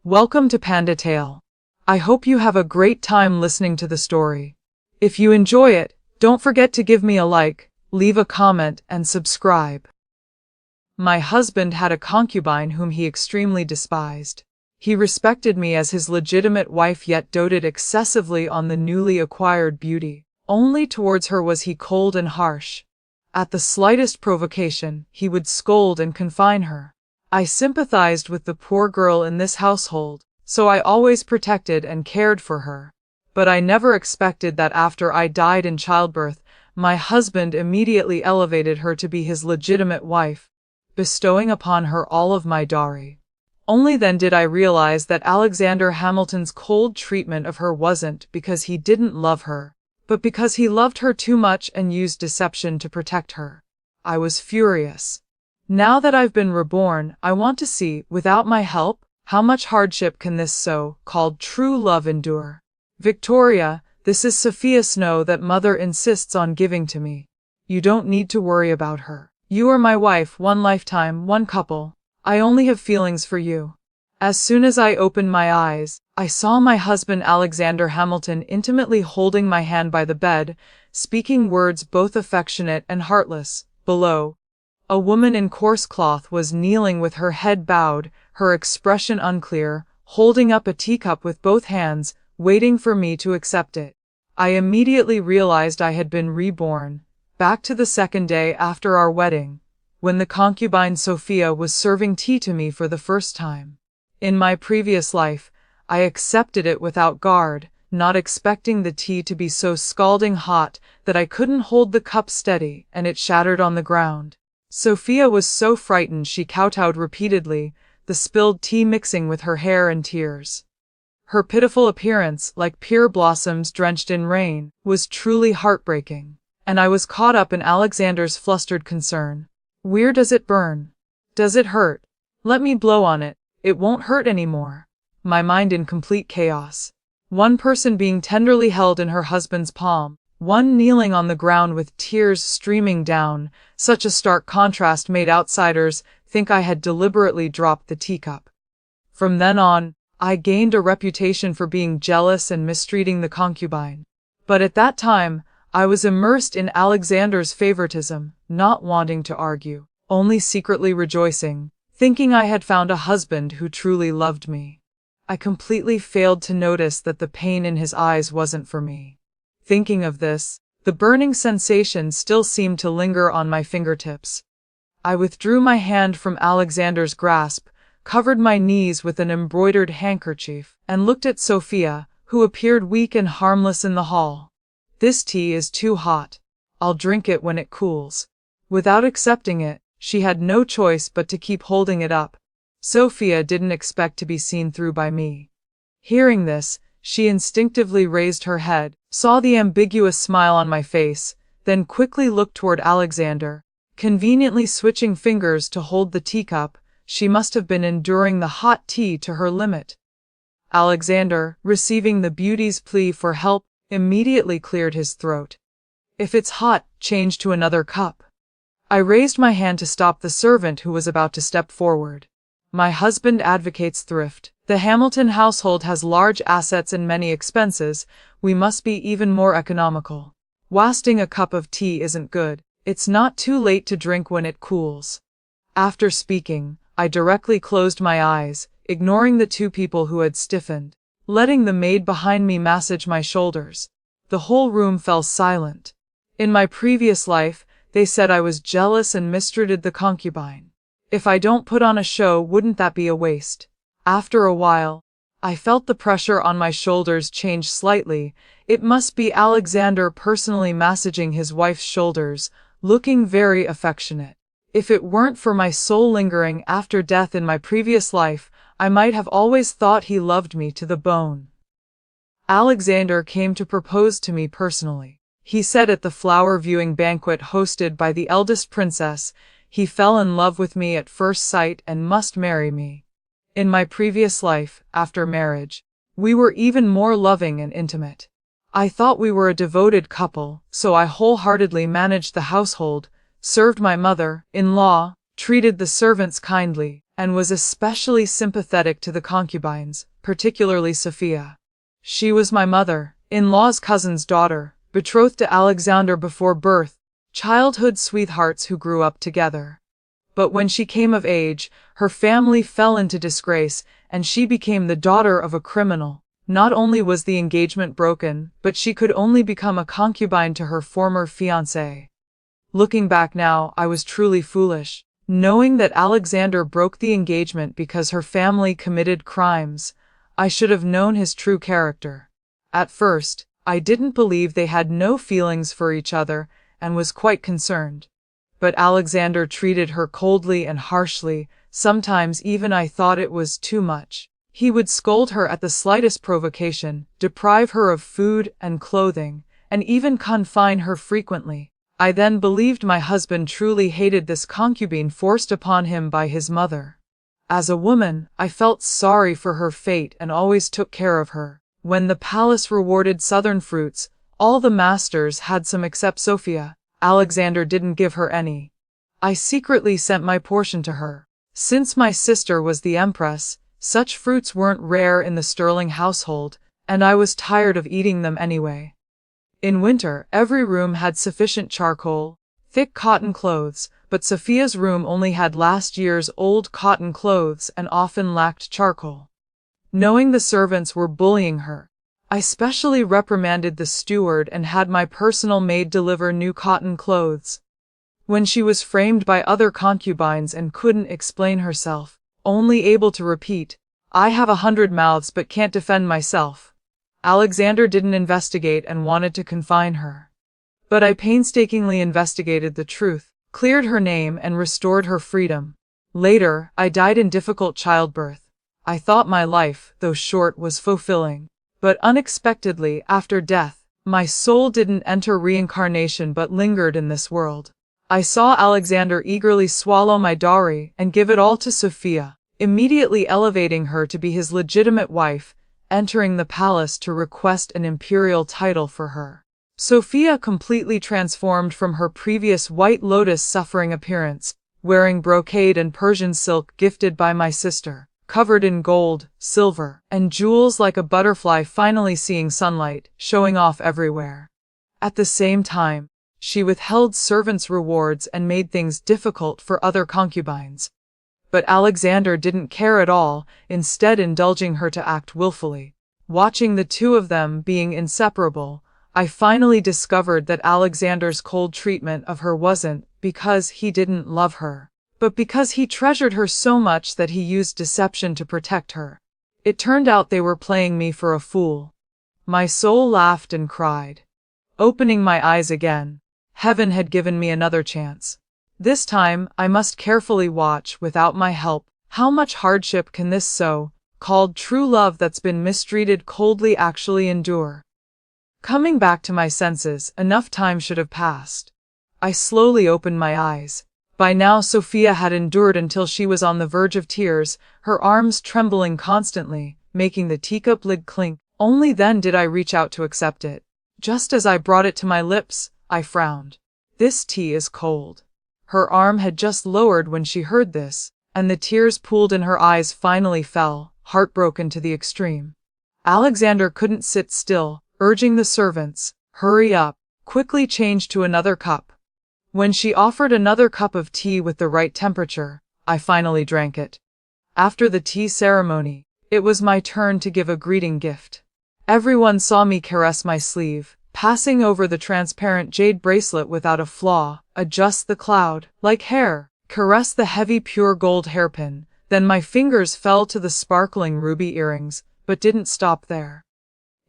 Welcome to Panda Tale. I hope you have a great time listening to the story. If you enjoy it, don't forget to give me a like, leave a comment, and subscribe. My husband had a concubine whom he extremely despised. He respected me as his legitimate wife yet doted excessively on the newly acquired beauty. Only towards her was he cold and harsh. At the slightest provocation, he would scold and confine her. I sympathized with the poor girl in this household, so I always protected and cared for her. But I never expected that after I died in childbirth, my husband immediately elevated her to be his legitimate wife, bestowing upon her all of my dowry. Only then did I realize that Alexander Hamilton's cold treatment of her wasn't because he didn't love her, but because he loved her too much and used deception to protect her. I was furious. Now that I've been reborn, I want to see, without my help, how much hardship can this so-called true love endure. Victoria, this is Sophia Snow that Mother insists on giving to me. You don't need to worry about her. You are my wife, one lifetime, one couple. I only have feelings for you. As soon as I opened my eyes, I saw my husband Alexander Hamilton intimately holding my hand by the bed, speaking words both affectionate and heartless. Below, a woman in coarse cloth was kneeling with her head bowed, her expression unclear, holding up a teacup with both hands, waiting for me to accept it. I immediately realized I had been reborn, back to the second day after our wedding, when the concubine Sophia was serving tea to me for the first time. In my previous life, I accepted it without guard, not expecting the tea to be so scalding hot that I couldn't hold the cup steady and it shattered on the ground. Sophia was so frightened she kowtowed repeatedly, the spilled tea mixing with her hair and tears. Her pitiful appearance, like pear blossoms drenched in rain, was truly heartbreaking, and I was caught up in Alexander's flustered concern. Where does it burn? Does it hurt? Let me blow on it. It won't hurt anymore. My mind in complete chaos. One person being tenderly held in her husband's palm, one kneeling on the ground with tears streaming down. Such a stark contrast made outsiders think I had deliberately dropped the teacup. From then on, I gained a reputation for being jealous and mistreating the concubine. But at that time, I was immersed in Alexander's favoritism, not wanting to argue, only secretly rejoicing, thinking I had found a husband who truly loved me. I completely failed to notice that the pain in his eyes wasn't for me. Thinking of this, the burning sensation still seemed to linger on my fingertips. I withdrew my hand from Alexander's grasp, covered my knees with an embroidered handkerchief, and looked at Sophia, who appeared weak and harmless in the hall. This tea is too hot. I'll drink it when it cools. Without accepting it, she had no choice but to keep holding it up. Sophia didn't expect to be seen through by me. Hearing this, she instinctively raised her head, saw the ambiguous smile on my face, then quickly looked toward Alexander, conveniently switching fingers to hold the teacup. She must have been enduring the hot tea to her limit. Alexander, receiving the beauty's plea for help, immediately cleared his throat. If it's hot, change to another cup. I raised my hand to stop the servant who was about to step forward. My husband advocates thrift. The Hamilton household has large assets and many expenses. We must be even more economical. Wasting a cup of tea isn't good. It's not too late to drink when it cools. After speaking, I directly closed my eyes, ignoring the two people who had stiffened, letting the maid behind me massage my shoulders. The whole room fell silent. In my previous life, they said I was jealous and mistreated the concubine. If I don't put on a show, wouldn't that be a waste? After a while, I felt the pressure on my shoulders change slightly. It must be Alexander personally massaging his wife's shoulders, looking very affectionate. If it weren't for my soul lingering after death in my previous life, I might have always thought he loved me to the bone. Alexander came to propose to me personally. He said at the flower viewing banquet hosted by the eldest princess, he fell in love with me at first sight and must marry me. In my previous life, after marriage, we were even more loving and intimate. I thought we were a devoted couple, so I wholeheartedly managed the household, served my mother-in-law, treated the servants kindly, and was especially sympathetic to the concubines, particularly Sophia. She was my mother-in-law's cousin's daughter, betrothed to Alexander before birth, childhood sweethearts who grew up together. But when she came of age, her family fell into disgrace, and she became the daughter of a criminal. Not only was the engagement broken, but she could only become a concubine to her former fiancé. Looking back now, I was truly foolish. Knowing that Alexander broke the engagement because her family committed crimes, I should have known his true character. At first, I didn't believe they had no feelings for each other and was quite concerned. But Alexander treated her coldly and harshly, sometimes even I thought it was too much. He would scold her at the slightest provocation, deprive her of food and clothing, and even confine her frequently. I then believed my husband truly hated this concubine forced upon him by his mother. As a woman, I felt sorry for her fate and always took care of her. When the palace rewarded southern fruits, all the masters had some except Sophia. Alexander didn't give her any. I secretly sent my portion to her. Since my sister was the empress, such fruits weren't rare in the Sterling household, and I was tired of eating them anyway. In winter, every room had sufficient charcoal, thick cotton clothes, but Sophia's room only had last year's old cotton clothes and often lacked charcoal. Knowing the servants were bullying her, I specially reprimanded the steward and had my personal maid deliver new cotton clothes. When she was framed by other concubines and couldn't explain herself, only able to repeat, "I have 100 mouths but can't defend myself," Alexander didn't investigate and wanted to confine her. But I painstakingly investigated the truth, cleared her name and restored her freedom. Later, I died in difficult childbirth. I thought my life, though short, was fulfilling. But unexpectedly, after death, my soul didn't enter reincarnation but lingered in this world. I saw Alexander eagerly swallow my dowry and give it all to Sophia, immediately elevating her to be his legitimate wife, entering the palace to request an imperial title for her. Sophia completely transformed from her previous White Lotus suffering appearance, wearing brocade and Persian silk gifted by my sister, covered in gold, silver, and jewels like a butterfly finally seeing sunlight, showing off everywhere. At the same time, she withheld servants' rewards and made things difficult for other concubines. But Alexander didn't care at all, instead indulging her to act willfully. Watching the two of them being inseparable, I finally discovered that Alexander's cold treatment of her wasn't because he didn't love her, but because he treasured her so much that he used deception to protect her. It turned out they were playing me for a fool. My soul laughed and cried. Opening my eyes again, heaven had given me another chance. This time, I must carefully watch, without my help, how much hardship can this so-called true love that's been mistreated coldly actually endure. Coming back to my senses, enough time should have passed. I slowly opened my eyes. By now Sophia had endured until she was on the verge of tears, her arms trembling constantly, making the teacup lid clink. Only then did I reach out to accept it. Just as I brought it to my lips, I frowned. "This tea is cold." Her arm had just lowered when she heard this, and the tears pooled in her eyes finally fell, heartbroken to the extreme. Alexander couldn't sit still, urging the servants, "Hurry up, quickly change to another cup." When she offered another cup of tea with the right temperature, I finally drank it. After the tea ceremony, it was my turn to give a greeting gift. Everyone saw me caress my sleeve, passing over the transparent jade bracelet without a flaw, adjust the cloud-like hair, caress the heavy pure gold hairpin, then my fingers fell to the sparkling ruby earrings, but didn't stop there.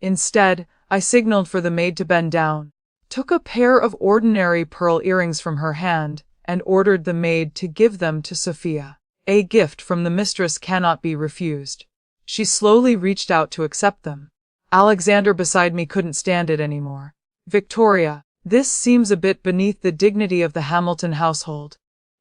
Instead, I signaled for the maid to bend down, took a pair of ordinary pearl earrings from her hand, and ordered the maid to give them to Sophia. A gift from the mistress cannot be refused. She slowly reached out to accept them. Alexander beside me couldn't stand it anymore. "Victoria, this seems a bit beneath the dignity of the Hamilton household.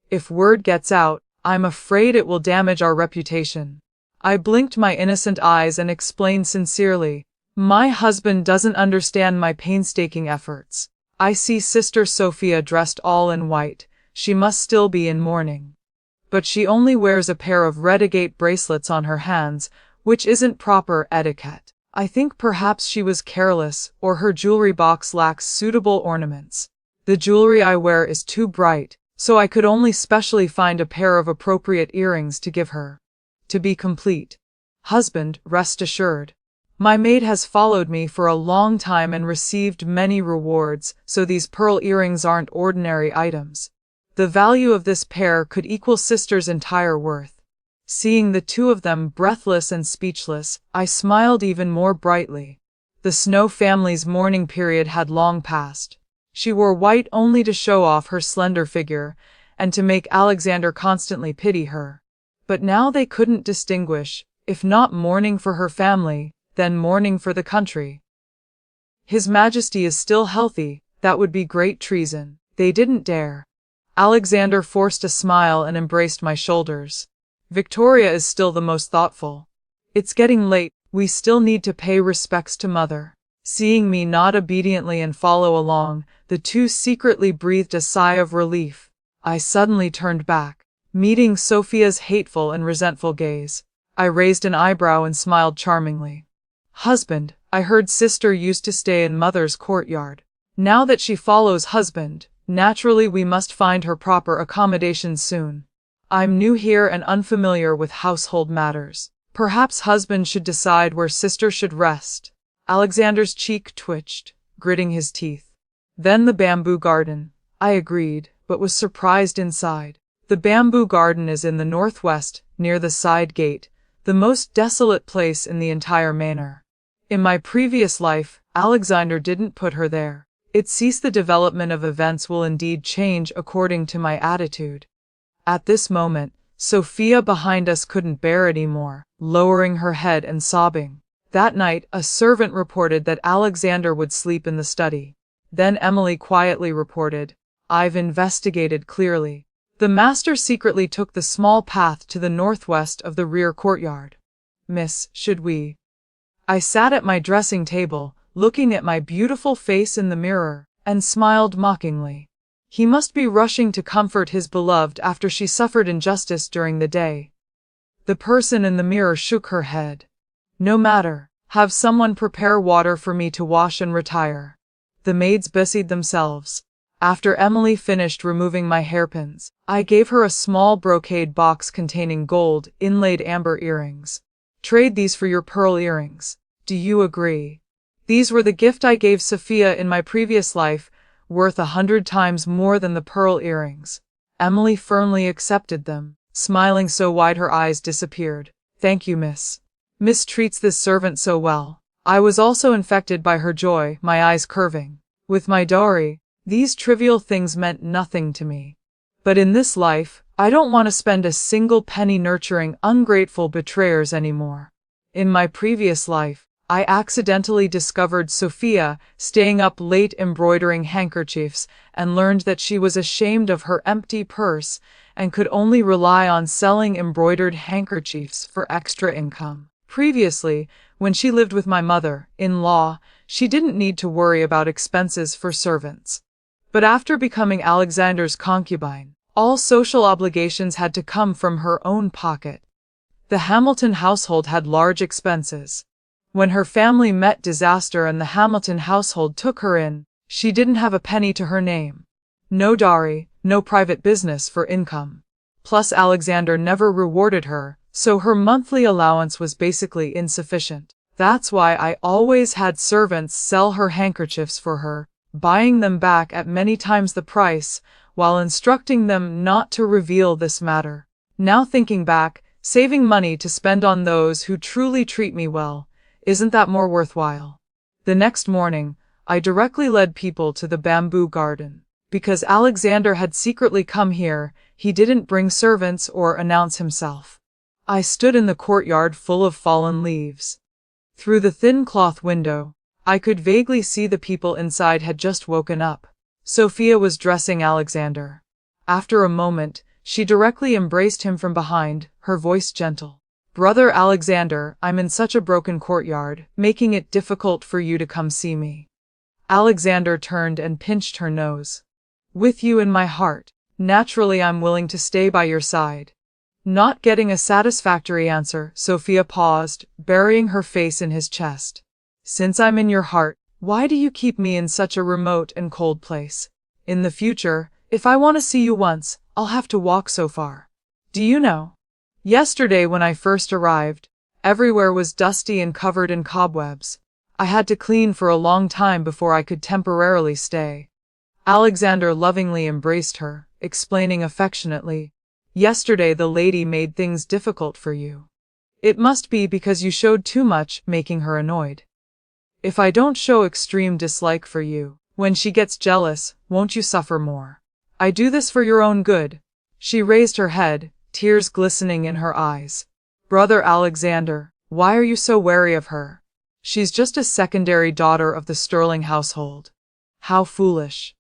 If word gets out, I'm afraid it will damage our reputation." I blinked my innocent eyes and explained sincerely, "My husband doesn't understand my painstaking efforts. I see Sister Sophia dressed all in white. She must still be in mourning." but she only wears a pair of red agate bracelets on her hands, which isn't proper etiquette. I think perhaps she was careless, or her jewelry box lacks suitable ornaments. The jewelry I wear is too bright, so I could only specially find a pair of appropriate earrings to give her. To be complete. Husband, rest assured. My maid has followed me for a long time and received many rewards, so these pearl earrings aren't ordinary items. The value of this pair could equal sister's entire worth. Seeing the two of them breathless and speechless, I smiled even more brightly. The Snow family's mourning period had long passed. She wore white only to show off her slender figure, and to make Alexander constantly pity her. But now they couldn't distinguish, if not mourning for her family, then mourning for the country. His Majesty is still healthy, that would be great treason. They didn't dare. Alexander forced a smile and embraced my shoulders. Victoria is still the most thoughtful. It's getting late, we still need to pay respects to Mother. Seeing me nod obediently and follow along, the two secretly breathed a sigh of relief. I suddenly turned back, meeting Sophia's hateful and resentful gaze. I raised an eyebrow and smiled charmingly. Husband, I heard sister used to stay in Mother's courtyard. Now that she follows husband, naturally we must find her proper accommodations soon. I'm new here and unfamiliar with household matters. Perhaps husband should decide where sister should rest. Alexander's cheek twitched, gritting his teeth. Then the bamboo garden. I agreed, but was surprised inside. The bamboo garden is in the northwest, near the side gate, the most desolate place in the entire manor. In my previous life, Alexander didn't put her there. It sees the development of events will indeed change according to my attitude. At this moment, Sophia behind us couldn't bear it anymore, lowering her head and sobbing. That night, a servant reported that Alexander would sleep in the study. Then Emily quietly reported, I've investigated clearly. The master secretly took the small path to the northwest of the rear courtyard. Miss, should we? I sat at my dressing table, looking at my beautiful face in the mirror, and smiled mockingly. He must be rushing to comfort his beloved after she suffered injustice during the day. The person in the mirror shook her head. No matter, have someone prepare water for me to wash and retire. The maids busied themselves. After Emily finished removing my hairpins, I gave her a small brocade box containing gold, inlaid amber earrings. Trade these for your pearl earrings. Do you agree? These were the gift I gave Sophia in my previous life, worth 100 times more than the pearl earrings. Emily firmly accepted them, smiling so wide her eyes disappeared. Thank you, miss. Miss treats this servant so well. I was also infected by her joy, my eyes curving. With my dowry, these trivial things meant nothing to me. But in this life, I don't want to spend a single penny nurturing ungrateful betrayers anymore. In my previous life, I accidentally discovered Sophia staying up late embroidering handkerchiefs and learned that she was ashamed of her empty purse and could only rely on selling embroidered handkerchiefs for extra income. Previously, when she lived with my mother-in-law, she didn't need to worry about expenses for servants. But after becoming Alexander's concubine, all social obligations had to come from her own pocket. The Hamilton household had large expenses. When her family met disaster and the Hamilton household took her in, she didn't have a penny to her name. No dowry, no private business for income. Plus Alexander never rewarded her, so her monthly allowance was basically insufficient. That's why I always had servants sell her handkerchiefs for her, buying them back at many times the price, while instructing them not to reveal this matter. Now thinking back, saving money to spend on those who truly treat me well, isn't that more worthwhile? The next morning, I directly led people to the bamboo garden. Because Alexander had secretly come here, he didn't bring servants or announce himself. I stood in the courtyard full of fallen leaves. Through the thin cloth window, I could vaguely see the people inside had just woken up. Sophia was dressing Alexander. After a moment, she directly embraced him from behind, her voice gentle. Brother Alexander, I'm in such a broken courtyard, making it difficult for you to come see me. Alexander turned and pinched her nose. With you in my heart, naturally I'm willing to stay by your side. Not getting a satisfactory answer, Sophia paused, burying her face in his chest. Since I'm in your heart, why do you keep me in such a remote and cold place? In the future, if I want to see you once, I'll have to walk so far. Do you know? Yesterday when I first arrived, everywhere was dusty and covered in cobwebs. I had to clean for a long time before I could temporarily stay. Alexander lovingly embraced her, explaining affectionately, "Yesterday the lady made things difficult for you. It must be because you showed too much, making her annoyed. If I don't show extreme dislike for you, when she gets jealous, won't you suffer more? I do this for your own good." She raised her head, tears glistening in her eyes. "Brother Alexander, why are you so wary of her? She's just a secondary daughter of the Sterling household." How foolish.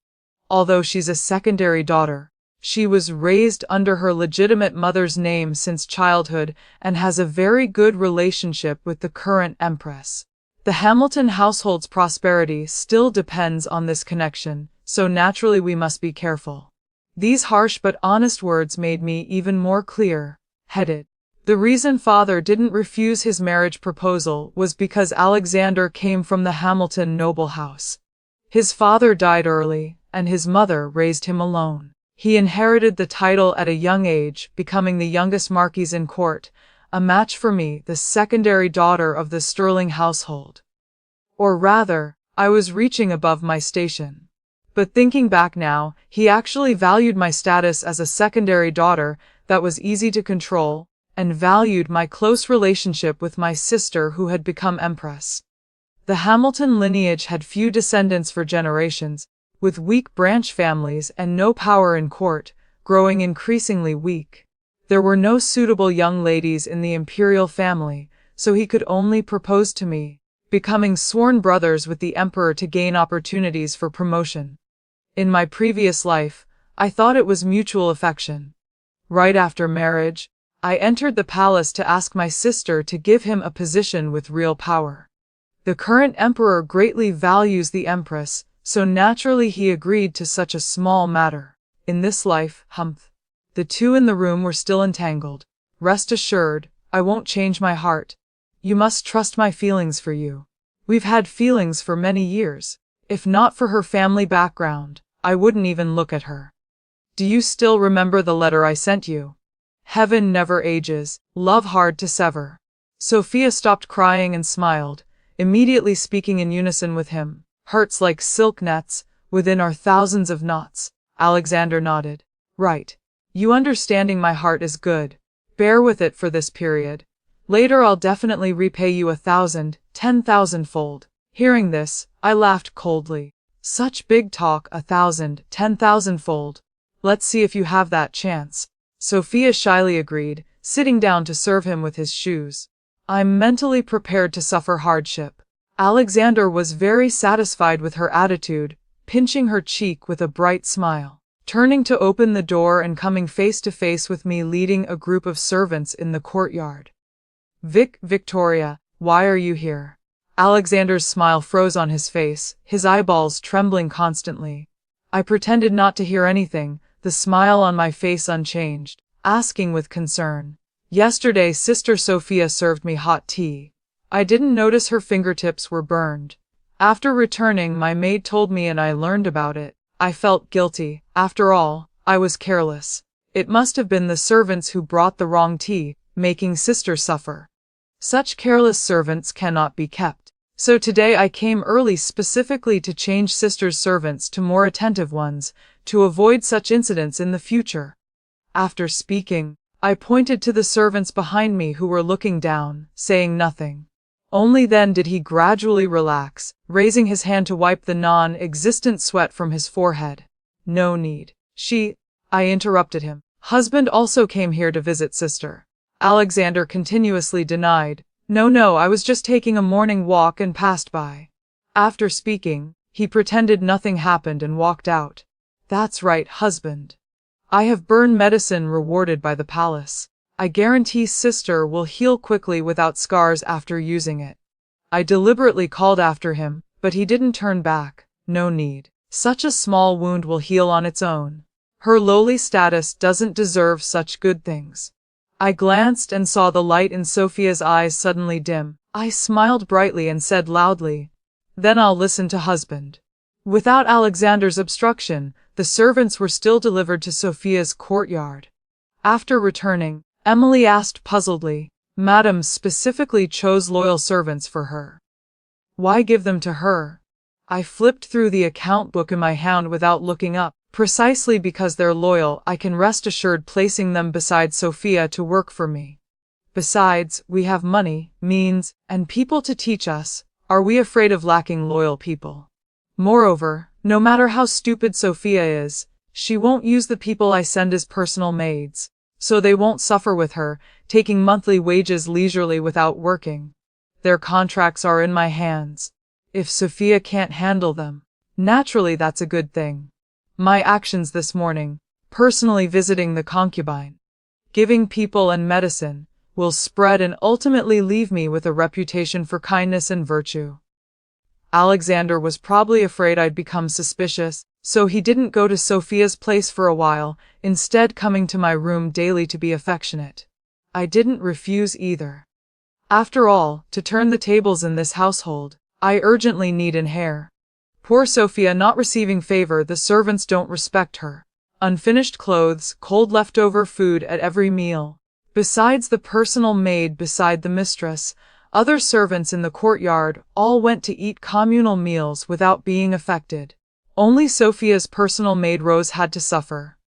Although she's a secondary daughter, she was raised under her legitimate mother's name since childhood and has a very good relationship with the current empress. The Hamilton household's prosperity still depends on this connection, so naturally we must be careful. These harsh but honest words made me even more clear-headed. The reason father didn't refuse his marriage proposal was because Alexander came from the Hamilton noble house. His father died early, and his mother raised him alone. He inherited the title at a young age, becoming the youngest marquise in court, a match for me, the secondary daughter of the Sterling household. Or rather, I was reaching above my station. But thinking back now, he actually valued my status as a secondary daughter that was easy to control, and valued my close relationship with my sister who had become empress. The Hamilton lineage had few descendants for generations, with weak branch families and no power in court, growing increasingly weak. There were no suitable young ladies in the imperial family, so he could only propose to me, becoming sworn brothers with the emperor to gain opportunities for promotion. In my previous life, I thought it was mutual affection. Right after marriage, I entered the palace to ask my sister to give him a position with real power. The current emperor greatly values the empress, so naturally he agreed to such a small matter. In this life, humph. The two in the room were still entangled. Rest assured, I won't change my heart. You must trust my feelings for you. We've had feelings for many years. If not for her family background, I wouldn't even look at her. Do you still remember the letter I sent you? Heaven never ages, love hard to sever. Sophia stopped crying and smiled, immediately speaking in unison with him. Hearts like silk nets, within are thousands of knots. Alexander nodded. Right. You understanding my heart is good. Bear with it for this period. Later I'll definitely repay you 1,000, 10,000-fold. Hearing this, I laughed coldly. Such big talk, 1,000, 10,000-fold. Let's see if you have that chance. Sophia shyly agreed, sitting down to serve him with his shoes. I'm mentally prepared to suffer hardship. Alexander was very satisfied with her attitude, pinching her cheek with a bright smile. Turning to open the door and coming face to face with me leading a group of servants in the courtyard. Victoria, why are you here? Alexander's smile froze on his face, his eyeballs trembling constantly. I pretended not to hear anything, the smile on my face unchanged, asking with concern. Yesterday Sister Sophia served me hot tea. I didn't notice her fingertips were burned. After returning, my maid told me and I learned about it. I felt guilty. After all, I was careless. It must have been the servants who brought the wrong tea, making Sister suffer. Such careless servants cannot be kept. So today I came early specifically to change Sister's servants to more attentive ones, to avoid such incidents in the future. After speaking, I pointed to the servants behind me who were looking down, saying nothing. Only then did he gradually relax, raising his hand to wipe the non-existent sweat from his forehead. No need. I interrupted him. Husband also came here to visit Sister. Alexander continuously denied. No, I was just taking a morning walk and passed by. After speaking, he pretended nothing happened and walked out. That's right, husband. I have burn medicine rewarded by the palace. I guarantee Sister will heal quickly without scars after using it. I deliberately called after him, but he didn't turn back. No need. Such a small wound will heal on its own. Her lowly status doesn't deserve such good things. I glanced and saw the light in Sophia's eyes suddenly dim. I smiled brightly and said loudly, "Then I'll listen to husband." Without Alexander's obstruction, the servants were still delivered to Sophia's courtyard. After returning, Emily asked puzzledly, "Madam specifically chose loyal servants for her. Why give them to her?" I flipped through the account book in my hand without looking up. "Precisely because they're loyal, I can rest assured placing them beside Sophia to work for me. Besides, we have money, means, and people to teach us. Are we afraid of lacking loyal people? Moreover, no matter how stupid Sophia is, she won't use the people I send as personal maids, so they won't suffer with her, taking monthly wages leisurely without working. Their contracts are in my hands. If Sophia can't handle them, naturally that's a good thing. My actions this morning, personally visiting the concubine, giving people and medicine, will spread and ultimately leave me with a reputation for kindness and virtue." Alexander was probably afraid I'd become suspicious, so he didn't go to Sophia's place for a while, instead coming to my room daily to be affectionate. I didn't refuse either. After all, to turn the tables in this household, I urgently need an heir. Poor Sophia not receiving favor, the servants don't respect her. Unfinished clothes, cold leftover food at every meal. Besides the personal maid beside the mistress, other servants in the courtyard all went to eat communal meals without being affected. Only Sophia's personal maid Rose had to suffer.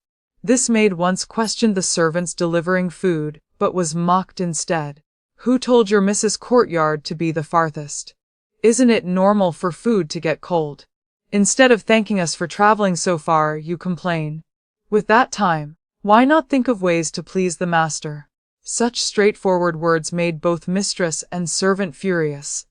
This maid once questioned the servants delivering food, but was mocked instead. "Who told your Mrs. Courtyard to be the farthest? Isn't it normal for food to get cold? Instead of thanking us for traveling so far, you complain. With that time, why not think of ways to please the master?" Such straightforward words made both mistress and servant furious.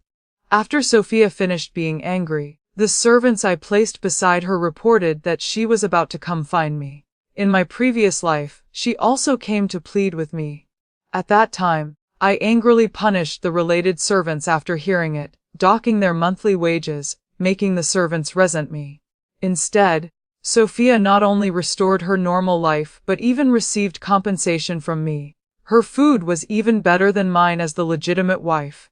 After Sophia finished being angry, the servants I placed beside her reported that she was about to come find me. In my previous life, she also came to plead with me. At that time, I angrily punished the related servants after hearing it, docking their monthly wages, making the servants resent me. Instead, Sophia not only restored her normal life but even received compensation from me. Her food was even better than mine as the legitimate wife.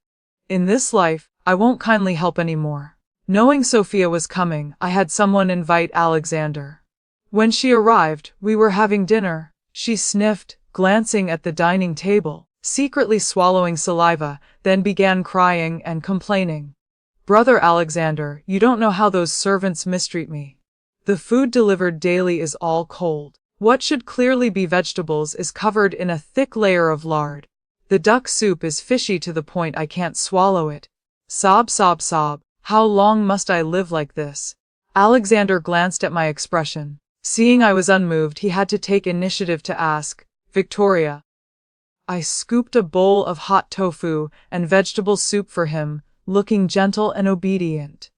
In this life, I won't kindly help anymore. Knowing Sophia was coming, I had someone invite Alexander. When she arrived, we were having dinner. She sniffed, glancing at the dining table, secretly swallowing saliva, then began crying and complaining. "Brother Alexander, you don't know how those servants mistreat me. The food delivered daily is all cold. What should clearly be vegetables is covered in a thick layer of lard. The duck soup is fishy to the point I can't swallow it. Sob, sob, sob. How long must I live like this?" Alexander glanced at my expression. Seeing I was unmoved, he had to take initiative to ask, "Victoria." I scooped a bowl of hot tofu and vegetable soup for him, looking gentle and obedient.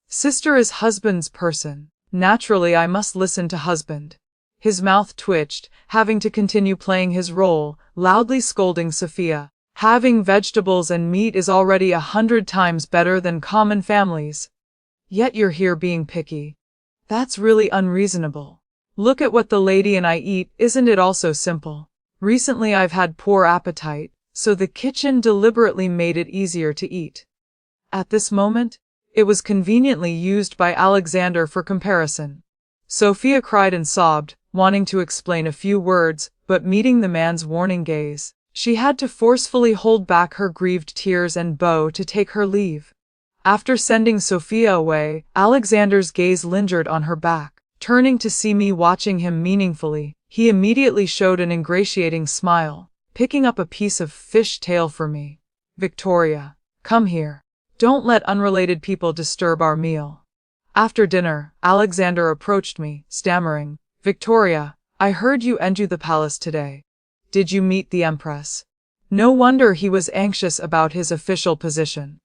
Sister is husband's person. Naturally, I must listen to husband. His mouth twitched, having to continue playing his role, loudly scolding Sophia. "Having vegetables and meat is already 100 times better than common families. Yet you're here being picky. That's really unreasonable. Look at what the lady and I eat, isn't it also simple? Recently I've had poor appetite, so the kitchen deliberately made it easier to eat." At this moment, it was conveniently used by Alexander for comparison. Sophia cried and sobbed, wanting to explain a few words, but meeting the man's warning gaze, she had to forcefully hold back her grieved tears and bow to take her leave. After sending Sophia away, Alexander's gaze lingered on her back. Turning to see me watching him meaningfully, he immediately showed an ingratiating smile, picking up a piece of fish tail for me. "Victoria, come here. Don't let unrelated people disturb our meal." After dinner, Alexander approached me, stammering, "Victoria, I heard you entered the palace today. Did you meet the Empress?" No wonder he was anxious about his official position.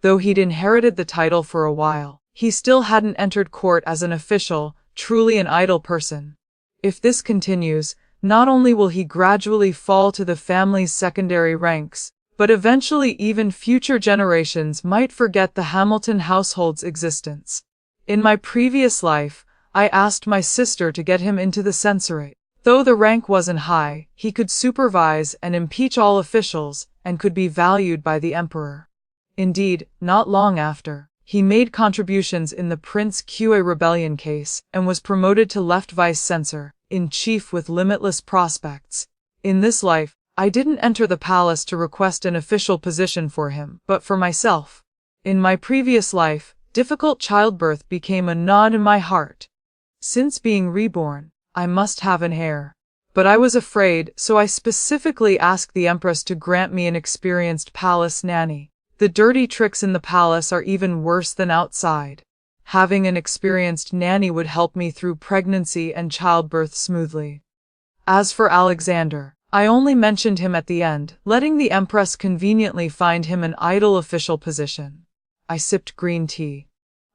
Though he'd inherited the title for a while, he still hadn't entered court as an official, truly an idle person. If this continues, not only will he gradually fall to the family's secondary ranks, but eventually even future generations might forget the Hamilton household's existence. In my previous life, I asked my sister to get him into the censorate. Though the rank wasn't high, he could supervise and impeach all officials and could be valued by the emperor. Indeed, not long after, he made contributions in the Prince Qa rebellion case and was promoted to left vice-censor-in-chief with limitless prospects. In this life, I didn't enter the palace to request an official position for him, but for myself. In my previous life, difficult childbirth became a knot in my heart. Since being reborn, I must have an heir. But I was afraid, so I specifically asked the Empress to grant me an experienced palace nanny. The dirty tricks in the palace are even worse than outside. Having an experienced nanny would help me through pregnancy and childbirth smoothly. As for Alexander, I only mentioned him at the end, letting the Empress conveniently find him an idle official position. I sipped green tea.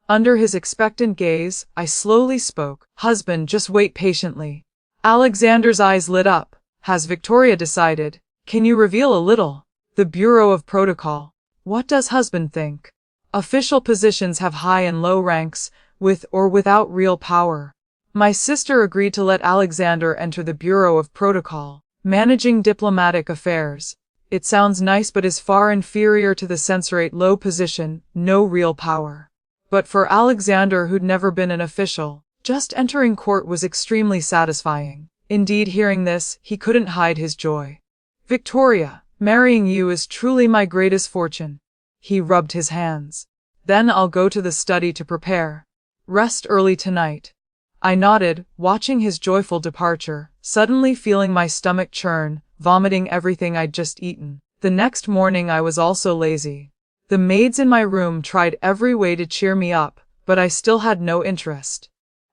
Under his expectant gaze, I slowly spoke. "Husband, just wait patiently." Alexander's eyes lit up. "Has Victoria decided? Can you reveal a little?" The Bureau of Protocol. What does husband think? Official positions have high and low ranks, with or without real power. My sister agreed to let Alexander enter the Bureau of Protocol, managing diplomatic affairs. It sounds nice but is far inferior to the censorate low position, no real power. But for Alexander, who'd never been an official, just entering court was extremely satisfying. Indeed, hearing this, he couldn't hide his joy. "Victoria, marrying you is truly my greatest fortune." He rubbed his hands. "Then I'll go to the study to prepare. Rest early tonight." I nodded, watching his joyful departure, suddenly feeling my stomach churn, vomiting everything I'd just eaten. The next morning I was also lazy. The maids in my room tried every way to cheer me up, but I still had no interest.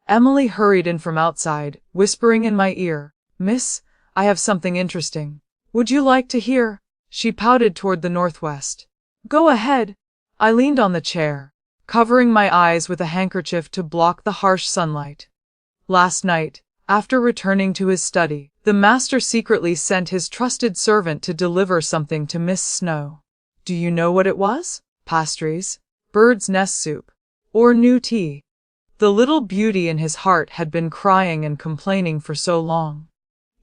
Emily hurried in from outside, whispering in my ear, "Miss, I have something interesting. Would you like to hear?" She pouted toward the northwest. "Go ahead." I leaned on the chair, covering my eyes with a handkerchief to block the harsh sunlight. Last night, after returning to his study, the master secretly sent his trusted servant to deliver something to Miss Snow. Do you know what it was? Pastries, bird's nest soup, or new tea? The little beauty in his heart had been crying and complaining for so long.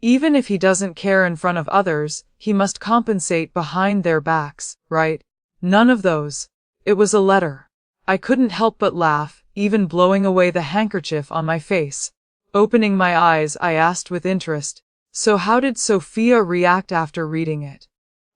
Even if he doesn't care in front of others, he must compensate behind their backs, right? None of those. It was a letter. I couldn't help but laugh, even blowing away the handkerchief on my face. Opening my eyes, I asked with interest, "So how did Sophia react after reading it?"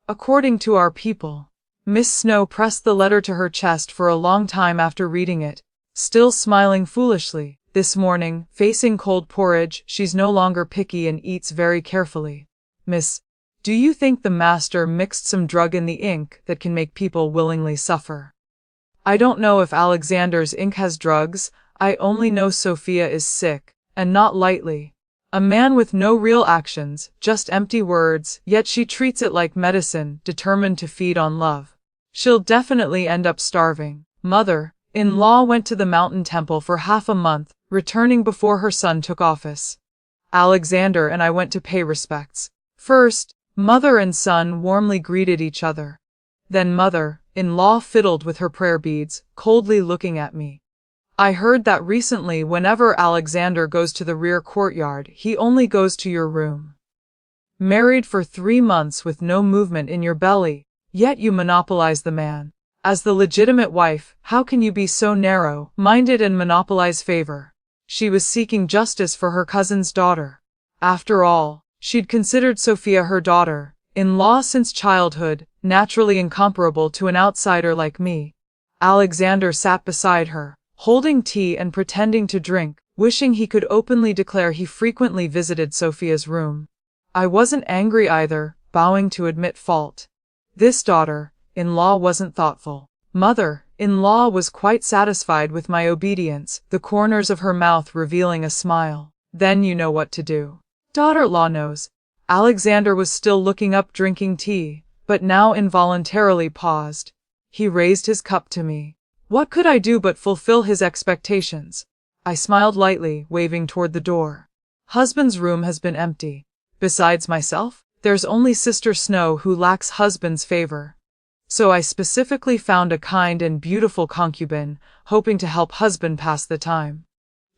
"According to our people." Miss Snow pressed the letter to her chest for a long time after reading it, still smiling foolishly. This morning, facing cold porridge, she's no longer picky and eats very carefully. "Miss, do you think the master mixed some drug in the ink that can make people willingly suffer?" I don't know if Alexander's ink has drugs, I only know Sophia is sick, and not lightly. A man with no real actions, just empty words, yet she treats it like medicine, determined to feed on love. She'll definitely end up starving. Mother-in-law went to the mountain temple for half a month, returning before her son took office. Alexander and I went to pay respects. First, mother and son warmly greeted each other. Then mother-in-law fiddled with her prayer beads, coldly looking at me. I heard that recently whenever Alexander goes to the rear courtyard, he only goes to your room. Married for 3 months with no movement in your belly, yet you monopolize the man. As the legitimate wife, how can you be so narrow-minded and monopolize favor? She was seeking justice for her cousin's daughter. After all, she'd considered Sophia her daughter-in-law since childhood, naturally incomparable to an outsider like me. Alexander sat beside her, holding tea and pretending to drink, wishing he could openly declare he frequently visited Sophia's room. I wasn't angry either, bowing to admit fault. This daughter-in-law wasn't thoughtful. Mother-in-law was quite satisfied with my obedience, the corners of her mouth revealing a smile. Then you know what to do. Daughter-in-law knows. Alexander was still looking up drinking tea, but now involuntarily paused. He raised his cup to me. What could I do but fulfill his expectations? I smiled lightly, waving toward the door. Husband's room has been empty. Besides myself, there's only Sister Snow who lacks husband's favor. So I specifically found a kind and beautiful concubine, hoping to help husband pass the time.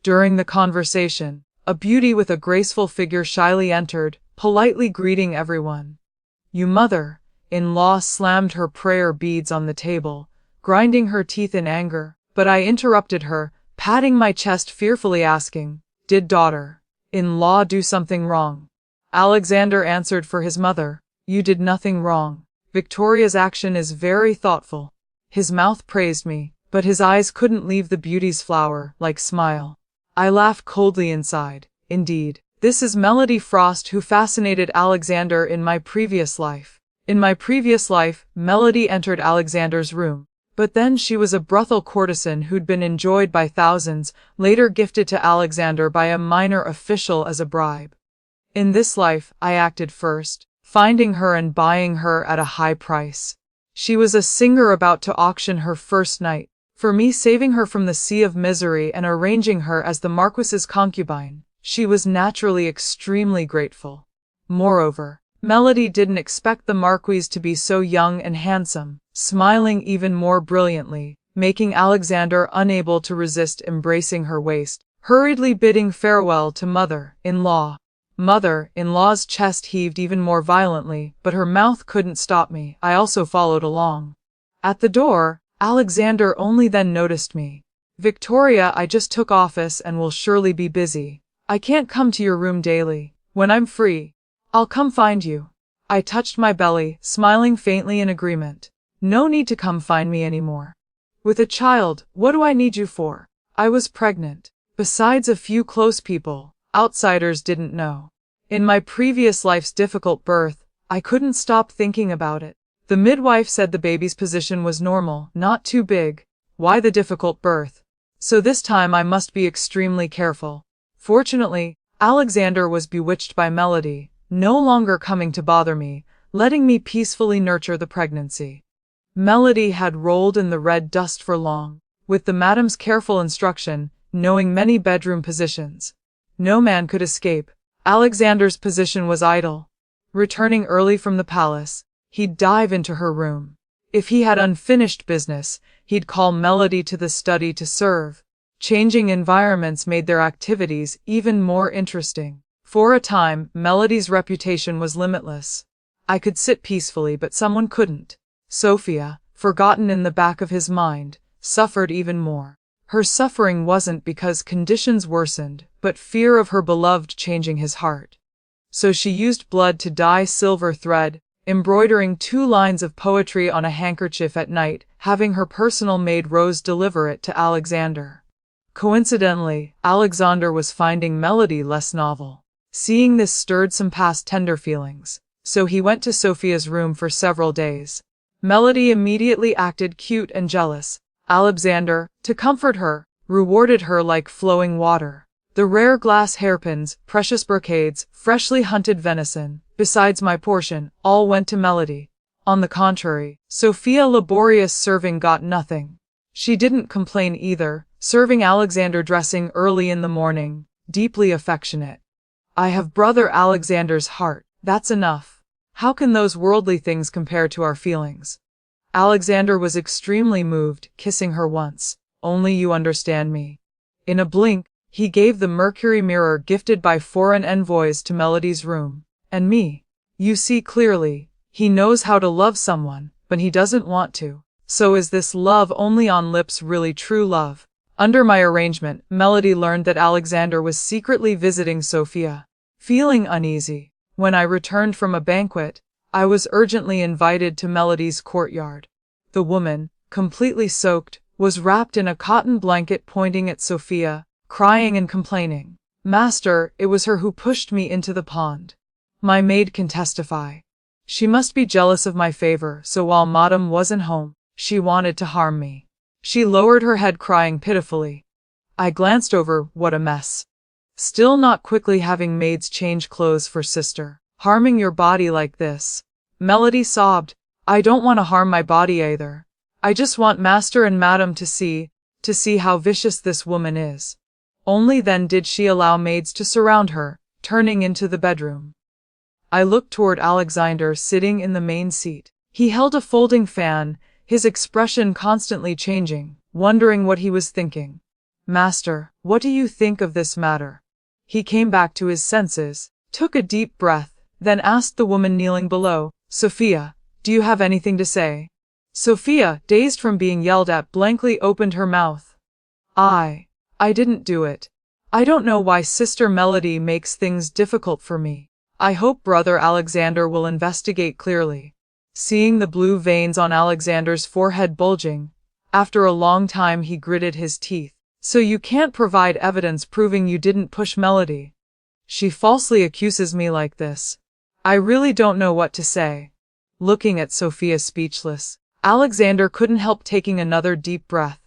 During the conversation, A beauty with a graceful figure shyly entered, politely greeting everyone. "You mother-in-law," slammed her prayer beads on the table, grinding her teeth in anger, but I interrupted her, patting my chest fearfully, asking, "Did daughter-in-law do something wrong?" Alexander answered for his mother, "You did nothing wrong. Victoria's action is very thoughtful." His mouth praised me, but his eyes couldn't leave the beauty's flower-like smile. I laughed coldly inside. Indeed, this is Melody Frost, who fascinated Alexander in my previous life. In my previous life, Melody entered Alexander's room, but then she was a brothel courtesan who'd been enjoyed by thousands, later gifted to Alexander by a minor official as a bribe. In this life, I acted first, finding her and buying her at a high price. She was a singer about to auction her first night, for me saving her from the sea of misery and arranging her as the Marquis's concubine. She was naturally extremely grateful. Moreover, Melody didn't expect the Marquis to be so young and handsome, smiling even more brilliantly, making Alexander unable to resist embracing her waist, hurriedly bidding farewell to mother-in-law. Mother-in-law's chest heaved even more violently, but her mouth couldn't stop me. I also followed along. At the door, Alexander only then noticed me. "Victoria, I just took office and will surely be busy. I can't come to your room daily. When I'm free, I'll come find you." I touched my belly, smiling faintly in agreement. "No need to come find me anymore. With a child, what do I need you for?" I was pregnant. Besides a few close people, outsiders didn't know. In my previous life's difficult birth, I couldn't stop thinking about it. The midwife said the baby's position was normal, not too big. Why the difficult birth? So this time I must be extremely careful. Fortunately, Alexander was bewitched by Melody, no longer coming to bother me, letting me peacefully nurture the pregnancy. Melody had rolled in the red dust for long, with the madam's careful instruction, knowing many bedroom positions. No man could escape. Alexander's position was idle. Returning early from the palace, he'd dive into her room. If he had unfinished business, he'd call Melody to the study to serve. Changing environments made their activities even more interesting. For a time, Melody's reputation was limitless. I could sit peacefully, but someone couldn't. Sophia, forgotten in the back of his mind, suffered even more. Her suffering wasn't because conditions worsened, but fear of her beloved changing his heart. So she used blood to dye silver thread, embroidering 2 lines of poetry on a handkerchief at night, having her personal maid Rose deliver it to Alexander. Coincidentally, Alexander was finding Melody less novel. Seeing this stirred some past tender feelings, so he went to Sophia's room for several days. Melody immediately acted cute and jealous. Alexander, to comfort her, rewarded her like flowing water. The rare glass hairpins, precious brocades, freshly hunted venison, besides my portion, all went to Melody. On the contrary, Sophia, laborious serving, got nothing. She didn't complain either, serving Alexander dressing early in the morning, deeply affectionate. "I have brother Alexander's heart, that's enough. How can those worldly things compare to our feelings?" Alexander was extremely moved, kissing her once. "Only you understand me." In a blink, he gave the mercury mirror gifted by foreign envoys to Melody's room. "And me. You see clearly, he knows how to love someone, but he doesn't want to. So is this love only on lips really true love?" Under my arrangement, Melody learned that Alexander was secretly visiting Sophia. Feeling uneasy, when I returned from a banquet, I was urgently invited to Melody's courtyard. The woman, completely soaked, was wrapped in a cotton blanket, pointing at Sophia, crying and complaining. "Master, it was her who pushed me into the pond. My maid can testify. She must be jealous of my favor, so while Madame wasn't home, she wanted to harm me." She lowered her head, crying pitifully. I glanced over. What a mess. Still not quickly having maids change clothes for sister. "Harming your body like this?" Melody sobbed. "I don't want to harm my body either. I just want Master and Madame to see how vicious this woman is." Only then did she allow maids to surround her, turning into the bedroom. I looked toward Alexander sitting in the main seat. He held a folding fan, his expression constantly changing, wondering what he was thinking. "Master, what do you think of this matter?" He came back to his senses, took a deep breath, then asked the woman kneeling below, "Sophia, do you have anything to say?" Sophia, dazed from being yelled at, blankly opened her mouth. I didn't do it. I don't know why Sister Melody makes things difficult for me. I hope Brother Alexander will investigate clearly." Seeing the blue veins on Alexander's forehead bulging, after a long time he gritted his teeth. "So you can't provide evidence proving you didn't push Melody? She falsely accuses me like this. I really don't know what to say." Looking at Sophia speechless, Alexander couldn't help taking another deep breath.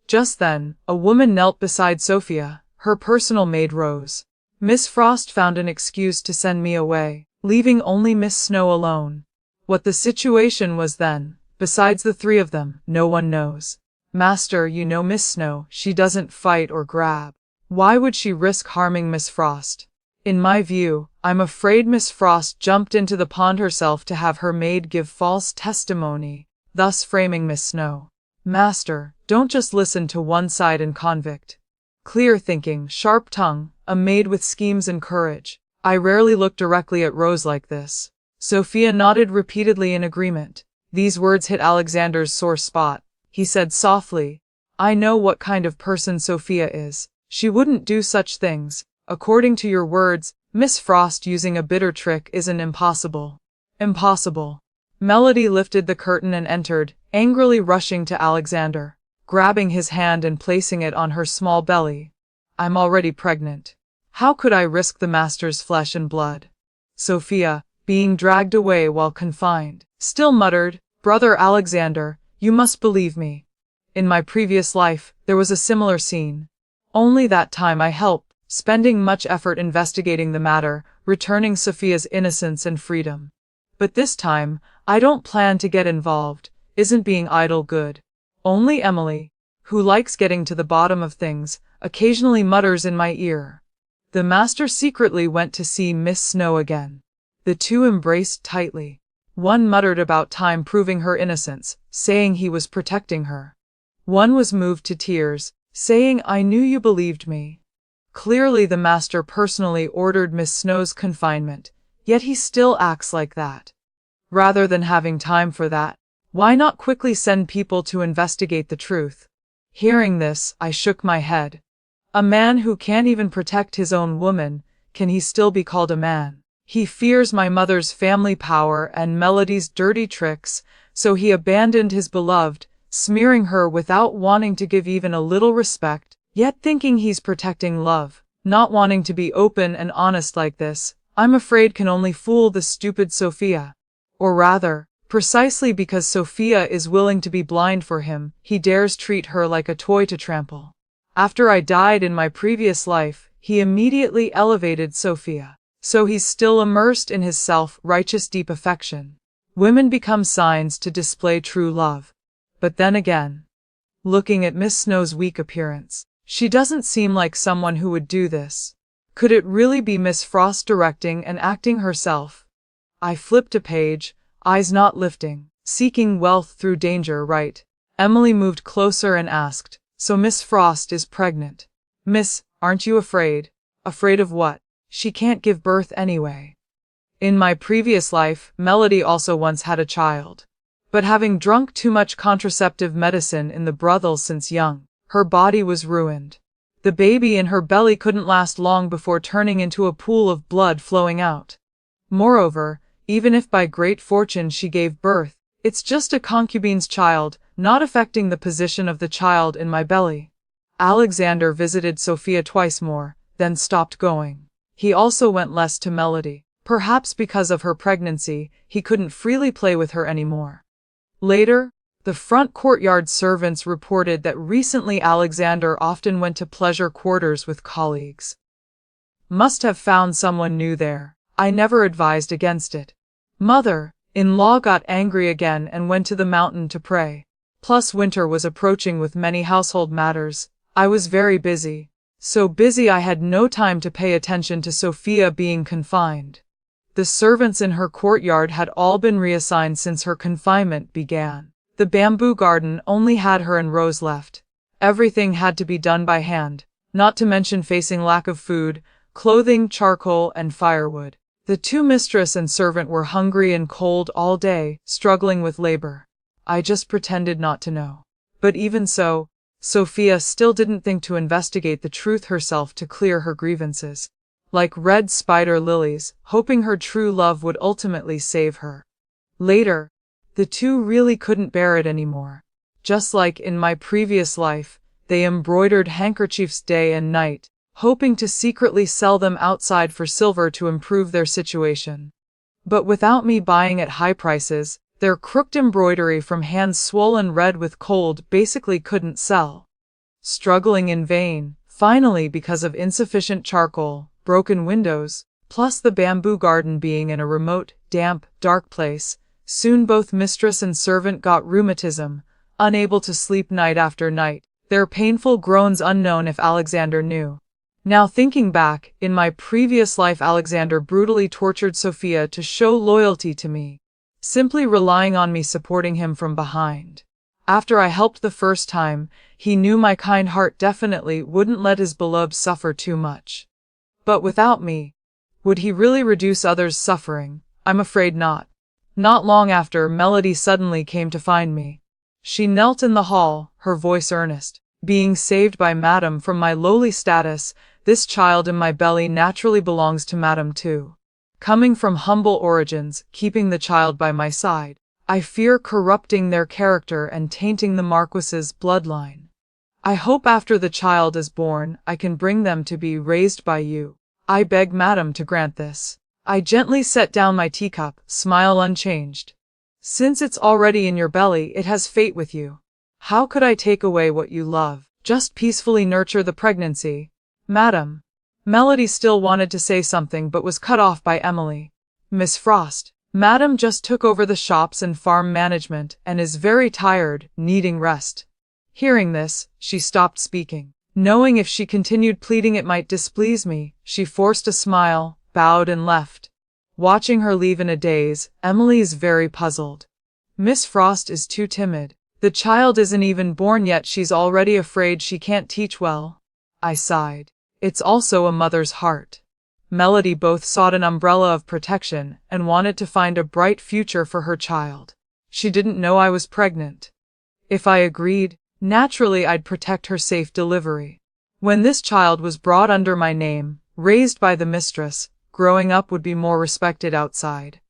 Just then, a woman knelt beside Sophia, her personal maid Rose. "Miss Frost found an excuse to send me away, leaving only Miss Snow alone. What the situation was then, besides the three of them, no one knows. Master, you know Miss Snow, she doesn't fight or grab. Why would she risk harming Miss Frost? In my view, I'm afraid Miss Frost jumped into the pond herself to have her maid give false testimony, thus framing Miss Snow. Master, don't just listen to one side and convict. Clear thinking, sharp tongue, a maid with schemes and courage. I rarely look directly at Rose like this." Sophia nodded repeatedly in agreement. These words hit Alexander's sore spot. He said softly, "I know what kind of person Sophia is. She wouldn't do such things. According to your words, Miss Frost using a bitter trick isn't impossible." "Impossible." Melody lifted the curtain and entered, angrily rushing to Alexander, grabbing his hand and placing it on her small belly. "I'm already pregnant. How could I risk the master's flesh and blood?" Sophia, being dragged away while confined, still muttered, "Brother Alexander, you must believe me. In my previous life, there was a similar scene. Only that time I helped, spending much effort investigating the matter, returning Sophia's innocence and freedom. But this time, I don't plan to get involved. Isn't being idle good? Only Emily, who likes getting to the bottom of things, occasionally mutters in my ear." The master secretly went to see Miss Snow again. The two embraced tightly. One muttered about time proving her innocence, saying he was protecting her. One was moved to tears, saying, "I knew you believed me." Clearly the master personally ordered Miss Snow's confinement, yet he still acts like that. Rather than having time for that, why not quickly send people to investigate the truth? Hearing this, I shook my head. A man who can't even protect his own woman, can he still be called a man? He fears my mother's family power and Melody's dirty tricks, so he abandoned his beloved, smearing her without wanting to give even a little respect, yet thinking he's protecting love. Not wanting to be open and honest like this, I'm afraid can only fool the stupid Sophia. Or rather, precisely because Sophia is willing to be blind for him, he dares treat her like a toy to trample. After I died in my previous life, he immediately elevated Sophia. So he's still immersed in his self-righteous deep affection. Women become signs to display true love. But then again, looking at Miss Snow's weak appearance, she doesn't seem like someone who would do this. Could it really be Miss Frost directing and acting herself? I flipped a page, eyes not lifting, seeking wealth through danger, right? Emily moved closer and asked, "So Miss Frost is pregnant? Miss, aren't you afraid?" "Afraid of what? She can't give birth anyway." In my previous life, Melody also once had a child. But having drunk too much contraceptive medicine in the brothel since young, her body was ruined. The baby in her belly couldn't last long before turning into a pool of blood flowing out. Moreover, even if by great fortune she gave birth, it's just a concubine's child, not affecting the position of the child in my belly. Alexander visited Sophia twice more, then stopped going. He also went less to Melody. Perhaps because of her pregnancy, he couldn't freely play with her anymore. Later, the front courtyard servants reported that recently Alexander often went to pleasure quarters with colleagues. Must have found someone new there. I never advised against it. Mother-in-law got angry again and went to the mountain to pray. Plus winter was approaching with many household matters. I was very busy. So busy I had no time to pay attention to Sophia being confined. The servants in her courtyard had all been reassigned since her confinement began. The bamboo garden only had her and Rose left. Everything had to be done by hand, not to mention facing lack of food, clothing, charcoal, and firewood. The two mistress and servant were hungry and cold all day, struggling with labor. I just pretended not to know. But even so, Sophia still didn't think to investigate the truth herself to clear her grievances. Like red spider lilies, hoping her true love would ultimately save her. Later, the two really couldn't bear it anymore. Just like in my previous life, they embroidered handkerchiefs day and night, hoping to secretly sell them outside for silver to improve their situation. But without me buying at high prices, their crooked embroidery from hands swollen red with cold basically couldn't sell. Struggling in vain, finally because of insufficient charcoal, broken windows, plus the bamboo garden being in a remote, damp, dark place, soon both mistress and servant got rheumatism, unable to sleep night after night, their painful groans unknown if Alexander knew. Now thinking back, in my previous life Alexander brutally tortured Sophia to show loyalty to me, simply relying on me supporting him from behind. After I helped the first time, he knew my kind heart definitely wouldn't let his beloved suffer too much. But without me, would he really reduce others' suffering? I'm afraid not. Not long after, Melody suddenly came to find me. She knelt in the hall, her voice earnest. Being saved by Madam from my lowly status, this child in my belly naturally belongs to Madam too. Coming from humble origins, keeping the child by my side, I fear corrupting their character and tainting the Marquis's bloodline. I hope after the child is born, I can bring them to be raised by you. I beg Madam to grant this. I gently set down my teacup, smile unchanged. Since it's already in your belly, it has fate with you. How could I take away what you love? Just peacefully nurture the pregnancy. Madam. Melody still wanted to say something but was cut off by Emily. Miss Frost. Madam just took over the shops and farm management and is very tired, needing rest. Hearing this, she stopped speaking. Knowing if she continued pleading it might displease me, she forced a smile, bowed and left. Watching her leave in a daze, Emily is very puzzled. Miss Frost is too timid. The child isn't even born yet, she's already afraid she can't teach well. I sighed. It's also a mother's heart. Melody both sought an umbrella of protection and wanted to find a bright future for her child. She didn't know I was pregnant. If I agreed, naturally I'd protect her safe delivery. When this child was brought under my name, raised by the mistress, growing up would be more respected outside.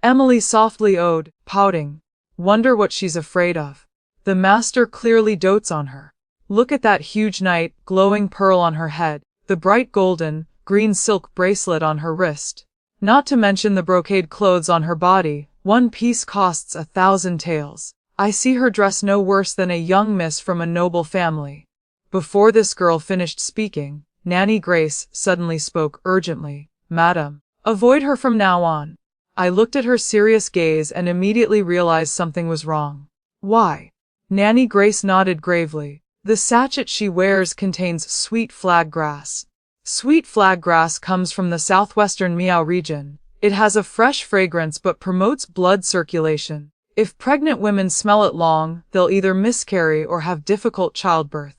Emily softly owed, pouting. Wonder what she's afraid of. The master clearly dotes on her. Look at that huge knight, glowing pearl on her head, the bright golden, green silk bracelet on her wrist. Not to mention the brocade clothes on her body, one piece costs 1,000 taels. I see her dress no worse than a young miss from a noble family. Before this girl finished speaking, Nanny Grace suddenly spoke urgently. Madam, avoid her from now on. I looked at her serious gaze and immediately realized something was wrong. Why? Nanny Grace nodded gravely. The sachet she wears contains sweet flag grass. Sweet flag grass comes from the southwestern Miao region. It has a fresh fragrance but promotes blood circulation. If pregnant women smell it long, they'll either miscarry or have difficult childbirth.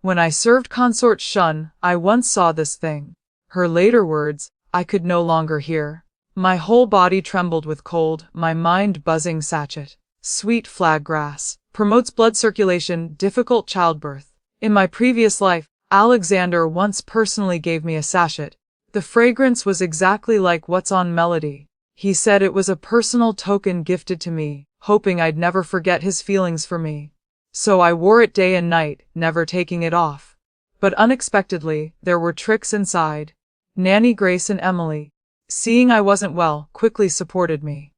When I served Consort Shun, I once saw this thing. Her later words, I could no longer hear. My whole body trembled with cold, my mind buzzing. Sachet. Sweet flag grass. Promotes blood circulation, difficult childbirth. In my previous life, Alexander once personally gave me a sachet. The fragrance was exactly like what's on Melody. He said it was a personal token gifted to me, hoping I'd never forget his feelings for me. So I wore it day and night, never taking it off. But unexpectedly, there were tricks inside. Nanny Grace and Emily, seeing I wasn't well, quickly supported me.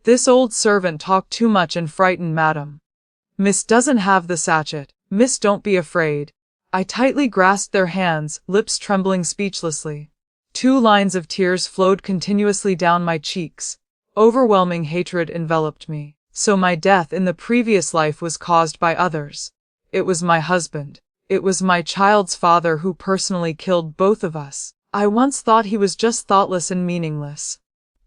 This old servant talked too much and frightened Madam. Miss doesn't have the sachet. Miss, don't be afraid. I tightly grasped their hands, lips trembling speechlessly. 2 lines of tears flowed continuously down my cheeks. Overwhelming hatred enveloped me. So my death in the previous life was caused by others. It was my husband. It was my child's father who personally killed both of us. I once thought he was just thoughtless and meaningless.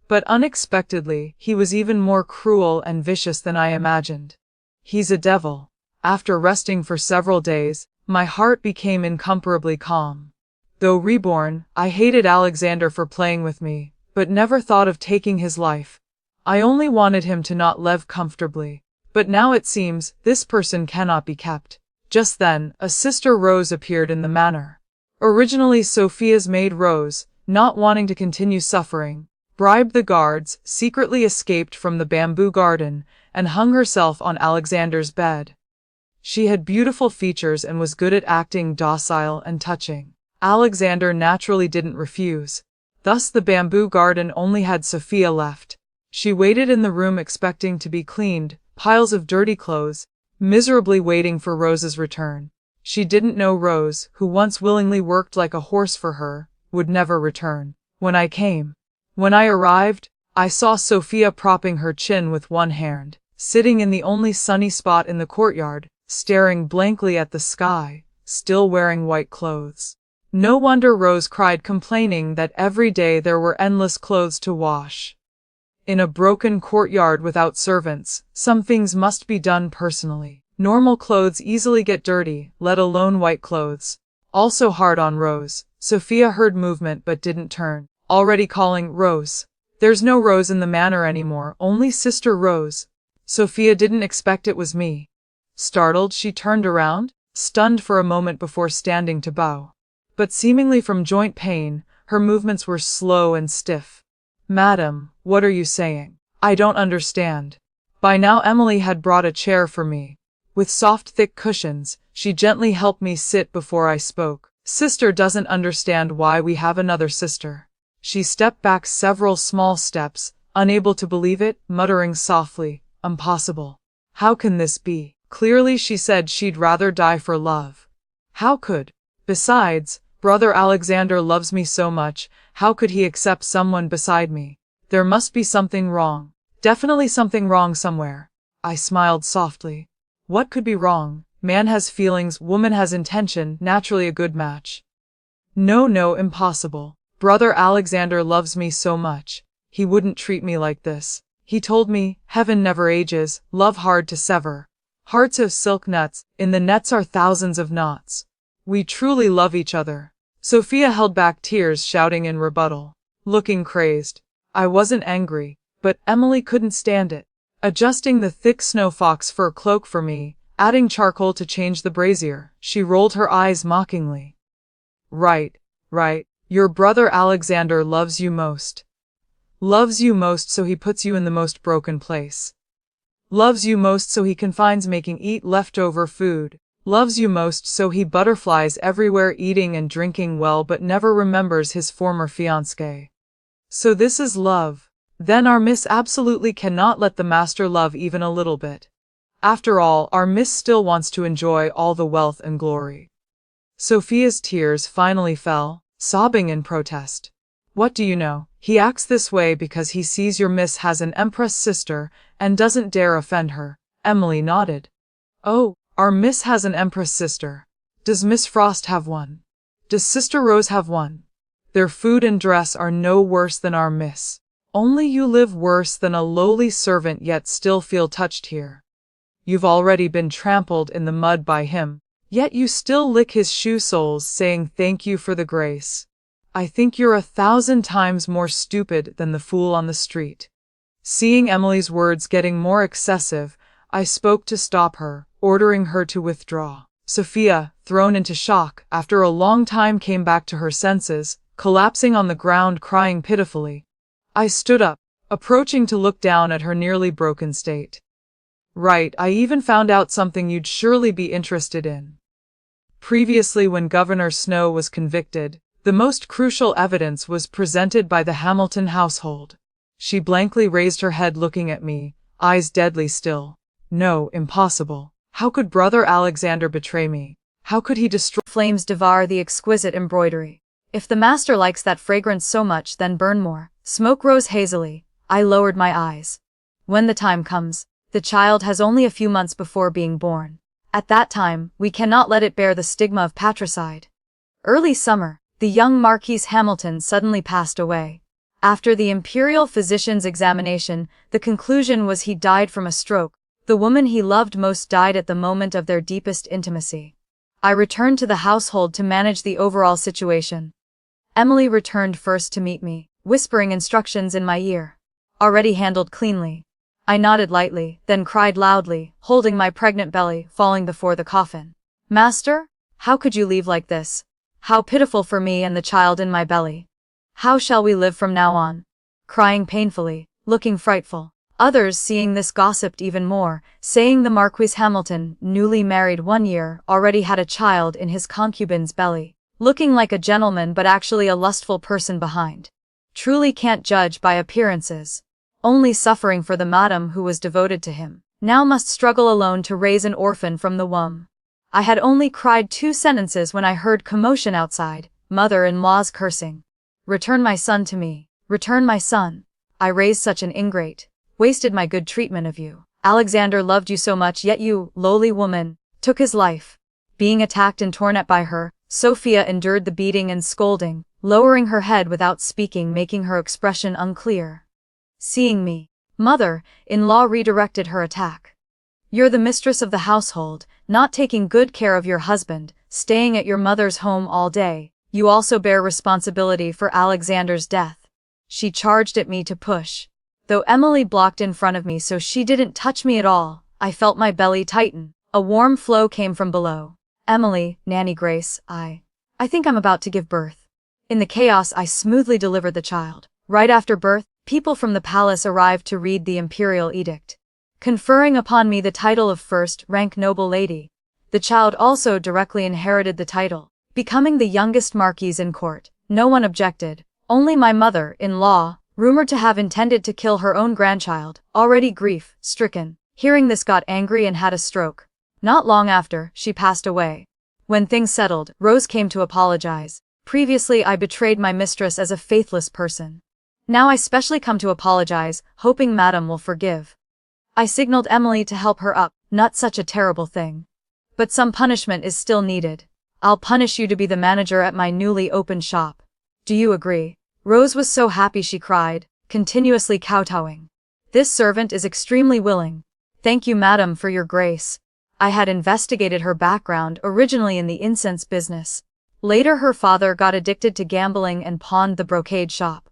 But unexpectedly, he was even more cruel and vicious than I imagined. He's a devil. After resting for several days, my heart became incomparably calm. Though reborn, I hated Alexander for playing with me, but never thought of taking his life. I only wanted him to not live comfortably. But now it seems, this person cannot be kept. Just then, a sister Rose appeared in the manor. Originally Sophia's maid Rose, not wanting to continue suffering, bribed the guards, secretly escaped from the bamboo garden, and hung herself on Alexander's bed. She had beautiful features and was good at acting docile and touching. Alexander naturally didn't refuse. Thus the bamboo garden only had Sophia left. She waited in the room expecting to be cleaned, piles of dirty clothes, miserably waiting for Rose's return. She didn't know Rose, who once willingly worked like a horse for her, would never return. When I arrived, I saw Sophia propping her chin with one hand, sitting in the only sunny spot in the courtyard, staring blankly at the sky, still wearing white clothes. No wonder Rose cried, complaining that every day there were endless clothes to wash. In a broken courtyard without servants, some things must be done personally. Normal clothes easily get dirty, let alone white clothes. Also hard on Rose. Sophia heard movement but didn't turn, already calling, "Rose." There's no Rose in the manor anymore, only Sister Rose. Sophia didn't expect it was me. Startled, she turned around, stunned for a moment before standing to bow. But seemingly from joint pain, her movements were slow and stiff. "Madam, what are you saying? I don't understand." By now Emily had brought a chair for me. With soft thick cushions, she gently helped me sit before I spoke. "Sister doesn't understand why we have another sister." She stepped back several small steps, unable to believe it, muttering softly, "Impossible. How can this be? Clearly she said she'd rather die for love. How could? Besides, Brother Alexander loves me so much, how could he accept someone beside me? There must be something wrong. Definitely something wrong somewhere." I smiled softly. What could be wrong? Man has feelings, woman has intention, naturally a good match. No, impossible. Brother Alexander loves me so much. He wouldn't treat me like this. He told me, heaven never ages, love hard to sever. Hearts of silk nets, in the nets are thousands of knots. We truly love each other. Sophia held back tears, shouting in rebuttal, looking crazed. I wasn't angry, but Emily couldn't stand it. Adjusting the thick snow fox fur cloak for me, adding charcoal to change the brazier, she rolled her eyes mockingly. Right. Your brother Alexander loves you most. Loves you most so he puts you in the most broken place. Loves you most so he confines making eat leftover food. Loves you most so he butterflies everywhere eating and drinking well but never remembers his former fiancée. So this is love. Then our Miss absolutely cannot let the master love even a little bit. After all, our Miss still wants to enjoy all the wealth and glory." Sophia's tears finally fell, sobbing in protest. "What do you know? He acts this way because he sees your Miss has an empress sister and doesn't dare offend her." Emily nodded. "Oh, our Miss has an empress sister. Does Miss Frost have one? Does Sister Rose have one? Their food and dress are no worse than our Miss. Only you live worse than a lowly servant yet still feel touched here. You've already been trampled in the mud by him, yet you still lick his shoe soles saying thank you for the grace. I think you're 1,000 times more stupid than the fool on the street." Seeing Emily's words getting more excessive, I spoke to stop her, ordering her to withdraw. Sophia, thrown into shock, after a long time came back to her senses, collapsing on the ground crying pitifully. I stood up, approaching to look down at her nearly broken state. "Right, I even found out something you'd surely be interested in. Previously, when Governor Snow was convicted, the most crucial evidence was presented by the Hamilton household." She blankly raised her head looking at me, eyes deadly still. "No, impossible. How could Brother Alexander betray me? How could he destroy flames devour the exquisite embroidery? If the master likes that fragrance so much, then burn more." Smoke rose hazily. I lowered my eyes. "When the time comes, the child has only a few months before being born. At that time, we cannot let it bear the stigma of patricide." Early summer, the young Marquis Hamilton suddenly passed away. After the imperial physician's examination, the conclusion was he died from a stroke. The woman he loved most died at the moment of their deepest intimacy. I returned to the household to manage the overall situation. Emily returned first to meet me, whispering instructions in my ear. Already handled cleanly. I nodded lightly, then cried loudly, holding my pregnant belly, falling before the coffin. Master? How could you leave like this? How pitiful for me and the child in my belly. How shall we live from now on? Crying painfully, looking frightful. Others, seeing this, gossiped even more, saying the Marquis Hamilton, newly married 1 year, already had a child in his concubine's belly, looking like a gentleman but actually a lustful person behind. Truly can't judge by appearances. Only suffering for the madam who was devoted to him, now must struggle alone to raise an orphan from the womb. I had only cried 2 sentences when I heard commotion outside, mother-in-law's cursing. Return my son to me. Return my son. I raised such an ingrate. Wasted my good treatment of you. Alexander loved you so much, yet you, lowly woman, took his life. Being attacked and torn at by her, Sophia endured the beating and scolding, lowering her head without speaking, making her expression unclear. Seeing me, mother-in-law redirected her attack. You're the mistress of the household, not taking good care of your husband, staying at your mother's home all day. You also bear responsibility for Alexander's death. She charged at me to push. Though Emily blocked in front of me so she didn't touch me at all, I felt my belly tighten. A warm flow came from below. Emily, Nanny Grace, I think I'm about to give birth. In the chaos, I smoothly delivered the child. Right after birth, people from the palace arrived to read the imperial edict, conferring upon me the title of first-rank noble lady. The child also directly inherited the title, becoming the youngest marquise in court. No one objected, only my mother-in-law, rumored to have intended to kill her own grandchild, already grief-stricken, hearing this got angry and had a stroke. Not long after, she passed away. When things settled, Rose came to apologize. Previously I betrayed my mistress as a faithless person. Now I specially come to apologize, hoping Madam will forgive. I signaled Emily to help her up, not such a terrible thing. But some punishment is still needed. I'll punish you to be the manager at my newly opened shop. Do you agree? Rose was so happy she cried, continuously kowtowing. This servant is extremely willing. Thank you, madam, for your grace. I had investigated her background, originally in the incense business. Later her father got addicted to gambling and pawned the brocade shop.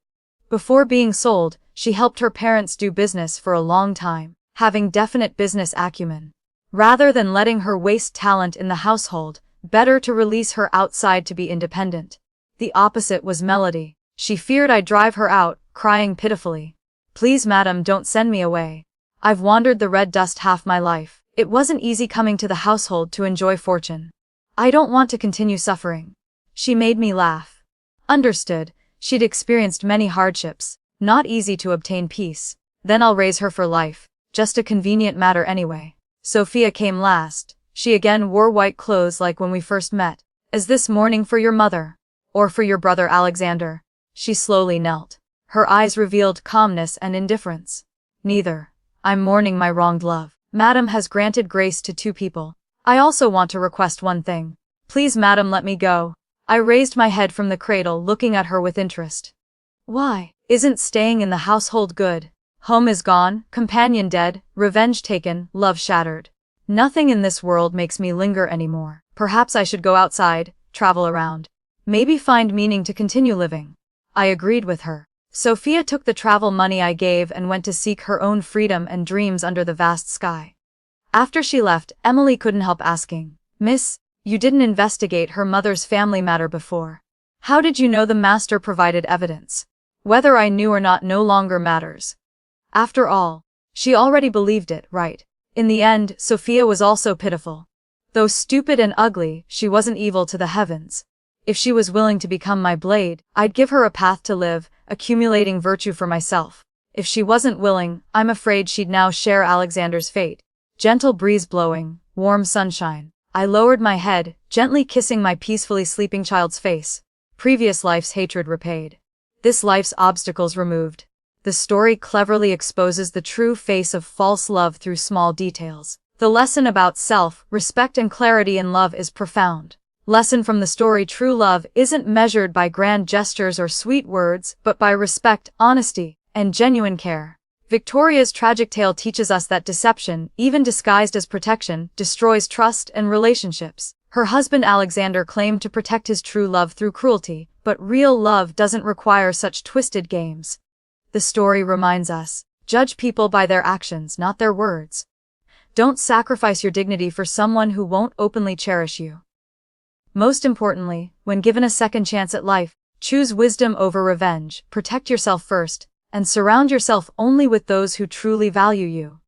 Before being sold, she helped her parents do business for a long time, having definite business acumen. Rather than letting her waste talent in the household, better to release her outside to be independent. The opposite was Melody. She feared I'd drive her out, crying pitifully. Please madam, don't send me away. I've wandered the red dust half my life. It wasn't easy coming to the household to enjoy fortune. I don't want to continue suffering. She made me laugh. Understood, she'd experienced many hardships, not easy to obtain peace. Then I'll raise her for life, just a convenient matter anyway. Sophia came last. She again wore white clothes like when we first met. Is this mourning for your mother? Or for your brother Alexander? She slowly knelt. Her eyes revealed calmness and indifference. Neither. I'm mourning my wronged love. Madam has granted grace to 2 people. I also want to request one thing. Please madam, let me go. I raised my head from the cradle, looking at her with interest. Why? Isn't staying in the household good? Home is gone, companion dead, revenge taken, love shattered. Nothing in this world makes me linger anymore. Perhaps I should go outside, travel around. Maybe find meaning to continue living. I agreed with her. Sophia took the travel money I gave and went to seek her own freedom and dreams under the vast sky. After she left, Emily couldn't help asking, Miss, you didn't investigate her mother's family matter before. How did you know the master provided evidence? Whether I knew or not no longer matters. After all, she already believed it, right? In the end, Sophia was also pitiful. Though stupid and ugly, she wasn't evil to the heavens. If she was willing to become my blade, I'd give her a path to live, accumulating virtue for myself. If she wasn't willing, I'm afraid she'd now share Alexander's fate. Gentle breeze blowing, warm sunshine. I lowered my head, gently kissing my peacefully sleeping child's face. Previous life's hatred repaid. This life's obstacles removed. The story cleverly exposes the true face of false love through small details. The lesson about self, respect and clarity in love is profound. Lesson from the story: true love isn't measured by grand gestures or sweet words, but by respect, honesty, and genuine care. Victoria's tragic tale teaches us that deception, even disguised as protection, destroys trust and relationships. Her husband Alexander claimed to protect his true love through cruelty, but real love doesn't require such twisted games. The story reminds us, judge people by their actions, not their words. Don't sacrifice your dignity for someone who won't openly cherish you. Most importantly, when given a second chance at life, choose wisdom over revenge, protect yourself first, and surround yourself only with those who truly value you.